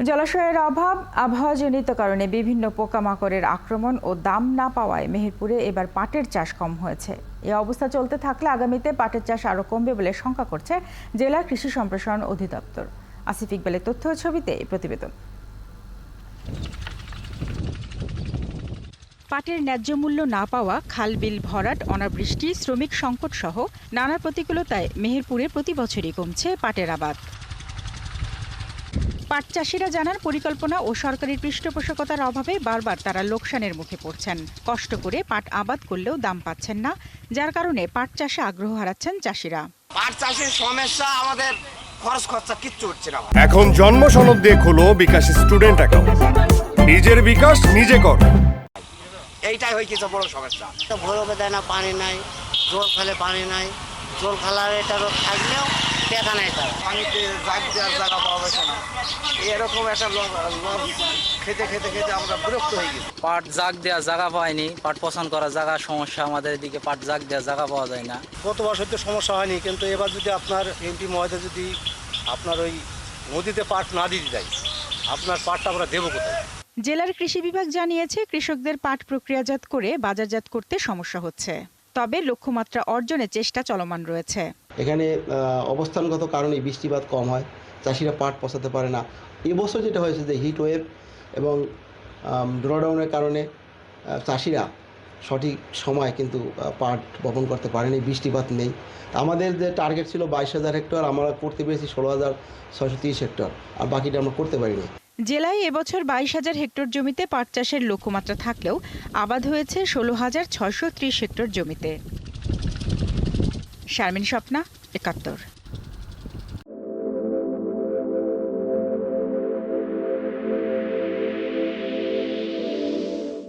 জলাশয়ের অভাব, আবহাওয়াজনিত কারণে বিভিন্ন পোকামাকড়ের আক্রমণ ও দাম না পাওয়ায় মেহেরপুরে এবার পাটের চাষ কম হয়েছে। এই অবস্থা চলতে থাকলে আগামীতে পাটের চাষ আরও কমবে বলে শঙ্কা করছে জেলা কৃষি সম্প্রসারণ অধিদপ্তর। আসিফ ইকবালের তথ্য ও ছবিতে এই প্রতিবেদন। পাটের ন্যায্য মূল্য না পাওয়া, খাল বিল ভরাট, অনাবৃষ্টি, শ্রমিক সংকট সহ নানা প্রতিকূলতায় মেহেরপুরে প্রতি বছরই কমছে পাটের আবাদ। পাট চাষিরা জানান, পরিকল্পনা ও সরকারি পৃষ্ঠপোষকতার অভাবে বারবার তারা লোকসানের মুখে পড়ছেন। কষ্ট করে পাট আবাদ করলেও দাম পাচ্ছেন না, যার কারণে পাট চাষে আগ্রহ হারাচ্ছেন চাষিরা। পাট চাষের সমস্যা, আমাদের খরচ খরচা কিচ্ছু হচ্ছে না। এখন জন্ম সনদ দিয়ে খোলো বিকাশ স্টুডেন্ট অ্যাকাউন্ট। নিজের বিকাশ নিজে কর। এইটাই হয়ে গেছে বড় সমস্যা। ভৈরবে দেয় না, পানি নাই, জল খালে পানি নাই, জল খালার এটা থাকলেও দেখা নাই, তার পানিতে জাগ দেওয়ার জায়গা পাওয়া যাচ্ছে না। এরকম একটা খেতে খেতে খেতে আমরা বিরক্ত হয়ে গেছি। পাট জাগ দেওয়া জায়গা পায়নি, পাট পছন্দ করা জায়গা সমস্যা, আমাদের এদিকে পাট জাগ দেওয়া জায়গা পাওয়া যায় না। গত বছর তো সমস্যা হয়নি, কিন্তু এবার যদি আপনার এমপি মহোদয় যদি আপনার ওই নদীতে পাট না দিতে দেয়, আপনার পাটটা আমরা দেবো কোথায়? জেলার কৃষি বিভাগ জানিয়েছে, কৃষকদের পাট প্রক্রিয়াজাত করে বাজারজাত করতে সমস্যা হচ্ছে, তবে লক্ষ্যমাত্রা অর্জনের চেষ্টা চলমান রয়েছে। এখানে অবস্থানগত কারণে বৃষ্টিপাত কম হয়, চাষিরা পাট পচাতে পারে না। এবছর যেটা হয়েছে যে হিট ওয়েভ এবং ড্রডাউনের কারণে চাষিরা সঠিক সময় কিন্তু পাট বপন করতে পারেনি, বৃষ্টিপাত নেই। আমাদের যে টার্গেট ছিল 22,000 হেক্টর, আমরা করতে পেরেছি 16,630 হেক্টর, আর বাকিটা আমরা করতে পারিনি। জেলায় এবছর 22,000 হেক্টর জমিতে পাট চাষের লক্ষ্যমাত্রা থাকলেও আবাদ হয়েছে 16,630 হেক্টর জমিতে। শারমিন স্বপ্না, ৭১।